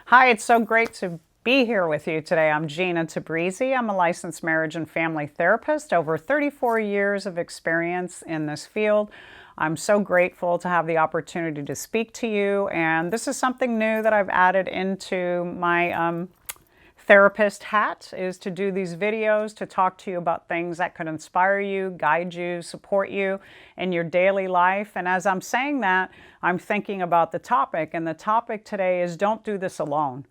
Hi, it's so great to be here with you today. I'm Gina Tabrizi. I'm a licensed marriage and family therapist, over 34 years of experience in this field. I'm so grateful to have the opportunity to speak to you, and this is something new that I've added into my therapist hat, is to do these videos to talk to you about things that could inspire you, guide you, support you in your daily life. And as I'm saying that, I'm thinking about the topic, and the topic today is don't do this alone.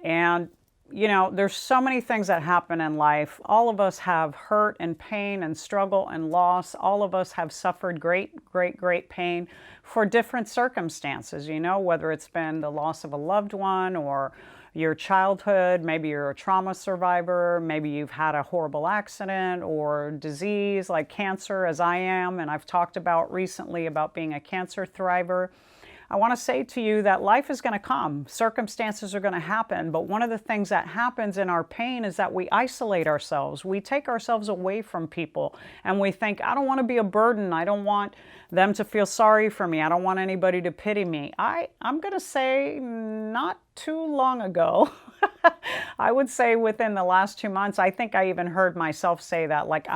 And there's so many things that happen in life. All of us have hurt and pain and struggle and loss. All of us have suffered great pain for different circumstances, whether it's been the loss of a loved one or your childhood, maybe you're a trauma survivor, maybe you've had a horrible accident or disease like cancer, as I am, and I've talked about recently about being a cancer thriver. I want to say to you that life is going to come. Circumstances are going to happen. But one of the things that happens in our pain is that we isolate ourselves. We take ourselves away from people and we think, I don't want to be a burden. I don't want them to feel sorry for me. I don't want anybody to pity me. I'm going to say not too long ago, I would say within the last 2 months, I think I even heard myself say that, like,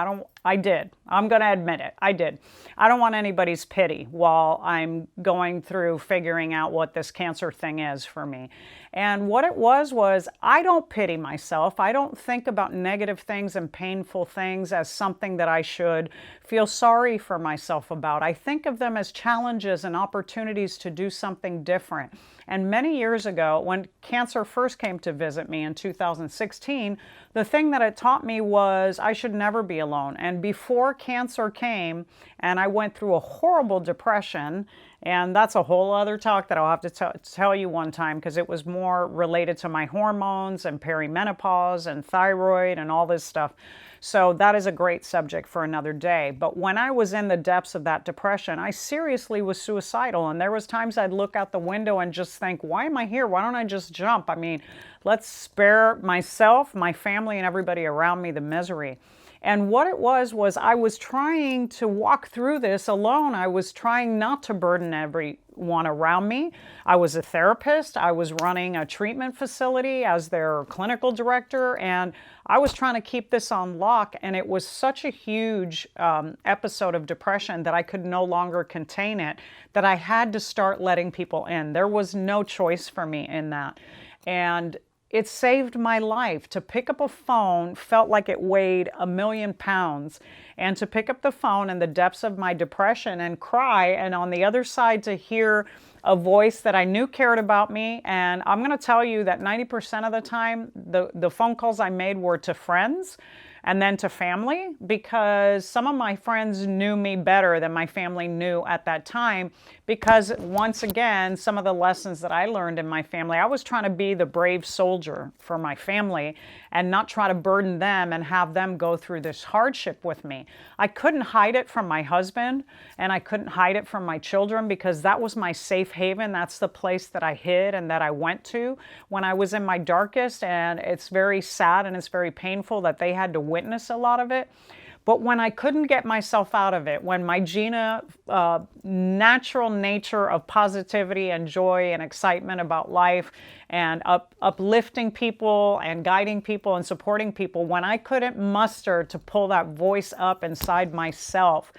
I did. I'm going to admit it. I did. I don't want anybody's pity while I'm going through figuring out what this cancer thing is for me. And what it was I don't pity myself. I don't think about negative things and painful things as something that I should feel sorry for myself about. I think of them as challenges and opportunities to do something different. And many years ago, when cancer first came to visit me in 2016, the thing that it taught me was I should never be alone. And before cancer came, and I went through a horrible depression, and that's a whole other talk that I'll have to tell you one time, because it was more related to my hormones and perimenopause and thyroid and all this stuff. So that is a great subject for another day. But when I was in the depths of that depression, I seriously was suicidal. And there was times I'd look out the window and just think, why am I here? Why don't I just jump? I mean, let's spare myself, my family, and everybody around me the misery. And what it was I was trying to walk through this alone. I was trying not to burden everyone around me. I was a therapist. I was running a treatment facility as their clinical director, and I was trying to keep this on lock. And it was such a huge episode of depression that I could no longer contain it, that I had to start letting people in. There was no choice for me in that. And it saved my life. To pick up a phone felt like it weighed 1,000,000 pounds. And to pick up the phone in the depths of my depression and cry, and on the other side to hear a voice that I knew cared about me. And I'm going to tell you that 90% of the time, the phone calls I made were to friends and then to family, because some of my friends knew me better than my family knew at that time. Because once again, some of the lessons that I learned in my family, I was trying to be the brave soldier for my family and not try to burden them and have them go through this hardship with me. I couldn't hide it from my husband, and I couldn't hide it from my children, because that was my safe haven. That's the place that I hid and that I went to when I was in my darkest. And it's very sad and it's very painful that they had to witness a lot of it. But when I couldn't get myself out of it, when my Gina natural nature of positivity and joy and excitement about life and uplifting people and guiding people and supporting people, when I couldn't muster to pull that voice up inside myself,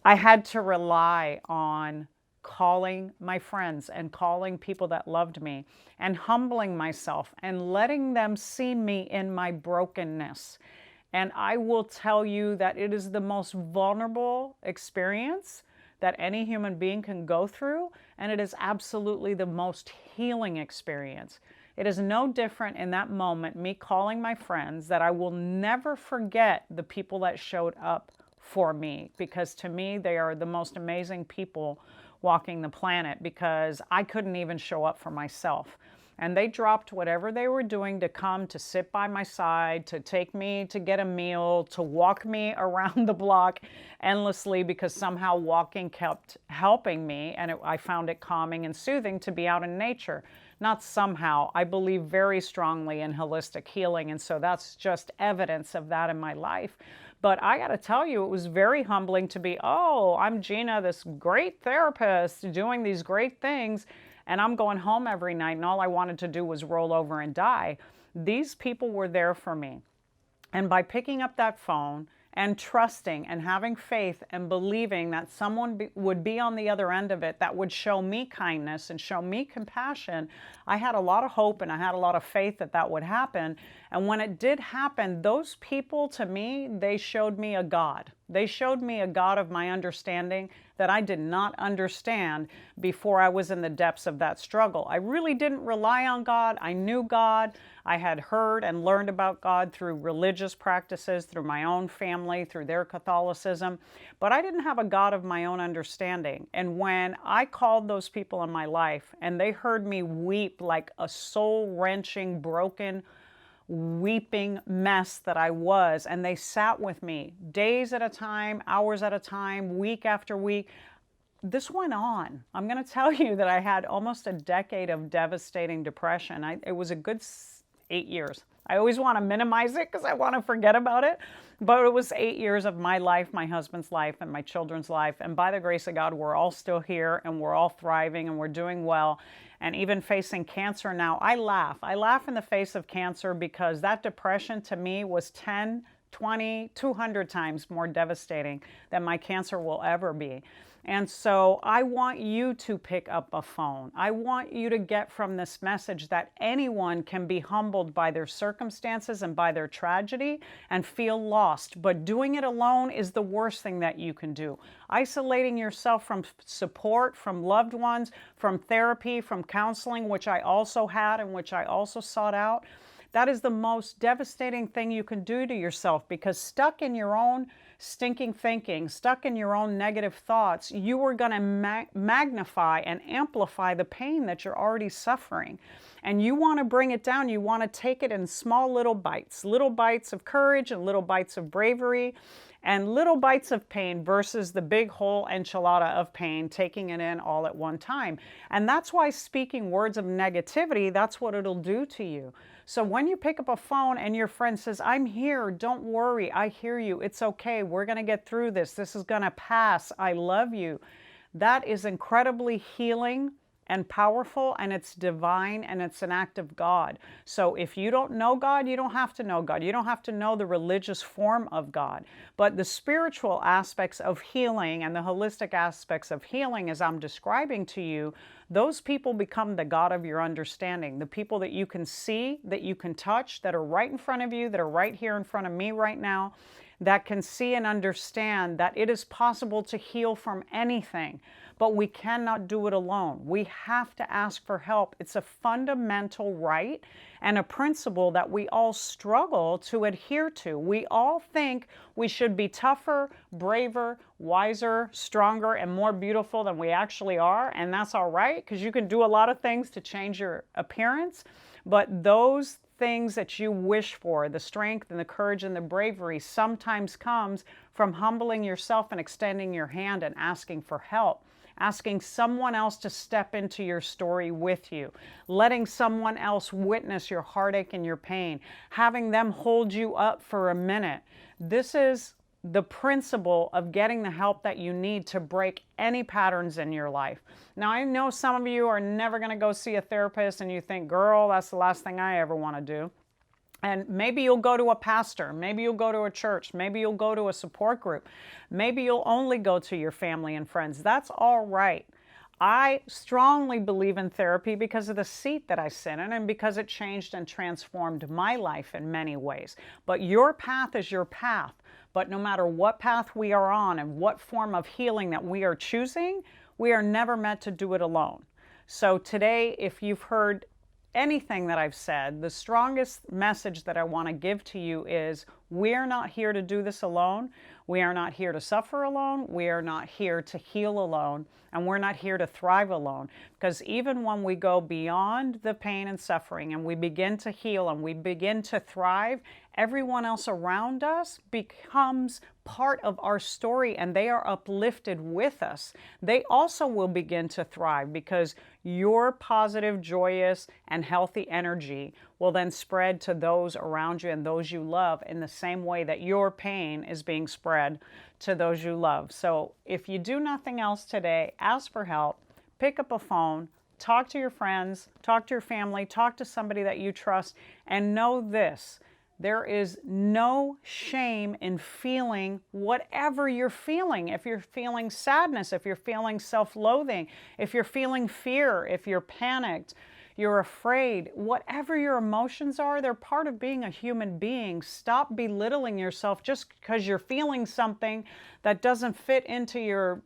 I had to rely on calling my friends and calling people that loved me and humbling myself and letting them see me in my brokenness. And I will tell you that it is the most vulnerable experience that any human being can go through, and it is absolutely the most healing experience. It is no different in that moment, me calling my friends, that I will never forget the people that showed up for me, because to me, they are the most amazing people walking the planet, because I couldn't even show up for myself. And they dropped whatever they were doing to come to sit by my side, to take me to get a meal, to walk me around the block endlessly, because somehow walking kept helping me, and I found it calming and soothing to be out in nature. Not somehow. I believe very strongly in holistic healing, and so that's just evidence of that in my life. But I got to tell you, it was very humbling to be, oh, I'm Gina, this great therapist doing these great things. and I'm going home every night and all I wanted to do was roll over and die. These people were there for me. And by picking up that phone and trusting and having faith and believing that someone would be on the other end of it that would show me kindness and show me compassion, I had a lot of hope and I had a lot of faith that that would happen. And when it did happen, those people, to me, they showed me a God. They showed me a God of my understanding that I did not understand before I was in the depths of that struggle. I really didn't rely on God. I knew God. I had heard and learned about God through religious practices, through my own family, through their Catholicism. But I didn't have a God of my own understanding. And when I called those people in my life and they heard me weep like a soul-wrenching, broken, weeping mess that I was, and they sat with me days at a time, hours at a time, week after week. This went on. I'm going to tell you that I had almost a decade of devastating depression. It was a good 8 years. I always want to minimize it because I want to forget about it. But it was 8 years of my life, my husband's life, and my children's life. And by the grace of God, we're all still here and we're all thriving and we're doing well. And even facing cancer now, I laugh. I laugh in the face of cancer because that depression to me was 10, 20, 200 times more devastating than my cancer will ever be. And so I want you to pick up a phone. I want you to get from this message that anyone can be humbled by their circumstances and by their tragedy and feel lost. But doing it alone is the worst thing that you can do. Isolating yourself from support, from loved ones, from therapy, from counseling, which I also had and which I also sought out. That is the most devastating thing you can do to yourself, because stuck in your own stinking thinking, stuck in your own negative thoughts, you are going to magnify and amplify the pain that you're already suffering. And you want to bring it down. You want to take it in small little bites of courage and little bites of bravery and little bites of pain versus the big whole enchilada of pain, taking it in all at one time. And that's why speaking words of negativity, that's what it'll do to you. So when you pick up a phone and your friend says, I'm here, don't worry, I hear you, it's okay, we're going to get through this, this is going to pass, I love you. That is incredibly healing and powerful, and it's divine, and it's an act of God. So if you don't know God, you don't have to know God. You don't have to know the religious form of God. But the spiritual aspects of healing and the holistic aspects of healing, as I'm describing to you, those people become the God of your understanding. The people that you can see, that you can touch, that are right in front of you, that are right here in front of me right now, that can see and understand that it is possible to heal from anything, but we cannot do it alone. We have to ask for help. It's a fundamental right and a principle that we all struggle to adhere to. We all think we should be tougher, braver, wiser, stronger, and more beautiful than we actually are, and that's all right, because you can do a lot of things to change your appearance, but those things that you wish for, the strength and the courage and the bravery, sometimes comes from humbling yourself and extending your hand and asking for help, asking someone else to step into your story with you, letting someone else witness your heartache and your pain, having them hold you up for a minute. This is the principle of getting the help that you need to break any patterns in your life. Now, I know some of you are never going to go see a therapist and you think, girl, that's the last thing I ever want to do. And maybe you'll go to a pastor, maybe you'll go to a church, maybe you'll go to a support group, maybe you'll only go to your family and friends. That's all right. I strongly believe in therapy because of the seat that I sit in and because it changed and transformed my life in many ways. But your path is your path. But no matter what path we are on and what form of healing that we are choosing, we are never meant to do it alone. So today, if you've heard anything that I've said, the strongest message that I want to give to you is we're not here to do this alone. We are not here to suffer alone. We are not here to heal alone. And we're not here to thrive alone. Because even when we go beyond the pain and suffering and we begin to heal and we begin to thrive, everyone else around us becomes part of our story and they are uplifted with us. They also will begin to thrive because your positive, joyous, and healthy energy will then spread to those around you and those you love in the same way that your pain is being spread to those you love. So if you do nothing else today, ask for help, pick up a phone, talk to your friends, talk to your family, talk to somebody that you trust, and know this. There is no shame in feeling whatever you're feeling. If you're feeling sadness, if you're feeling self-loathing, if you're feeling fear, if you're panicked, you're afraid, whatever your emotions are, they're part of being a human being. Stop belittling yourself just because you're feeling something that doesn't fit into your,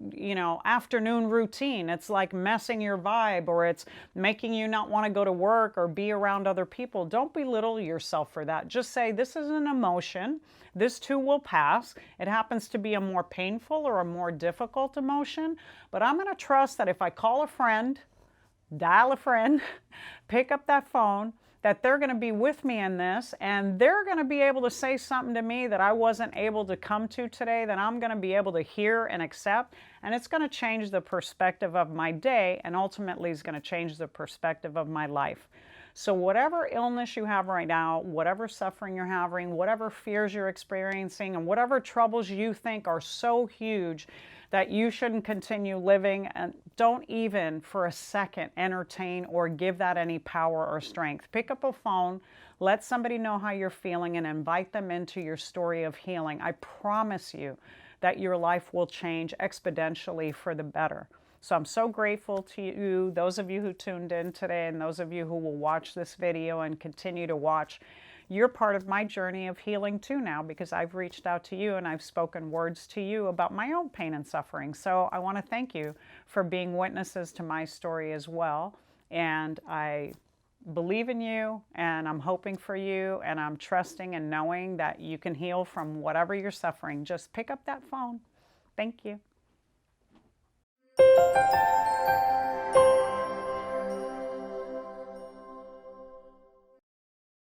afternoon routine. It's like messing your vibe, or it's making you not want to go to work or be around other people. Don't belittle yourself for that. Just say, this is an emotion. This too will pass. It happens to be a more painful or a more difficult emotion, but I'm going to trust that if I call a friend, dial a friend, pick up that phone, that they're going to be with me in this, and they're going to be able to say something to me that I wasn't able to come to today, that I'm going to be able to hear and accept, and it's going to change the perspective of my day, and ultimately is going to change the perspective of my life. So whatever illness you have right now, whatever suffering you're having, whatever fears you're experiencing, and whatever troubles you think are so huge that you shouldn't continue living, and don't even for a second entertain or give that any power or strength. Pick up a phone, let somebody know how you're feeling, and invite them into your story of healing. I promise you that your life will change exponentially for the better. So I'm so grateful to you, those of you who tuned in today, and those of you who will watch this video and continue to watch. You're part of my journey of healing too now, because I've reached out to you and I've spoken words to you about my own pain and suffering. So I want to thank you for being witnesses to my story as well. And I believe in you, and I'm hoping for you, and I'm trusting and knowing that you can heal from whatever you're suffering. Just pick up that phone. Thank you.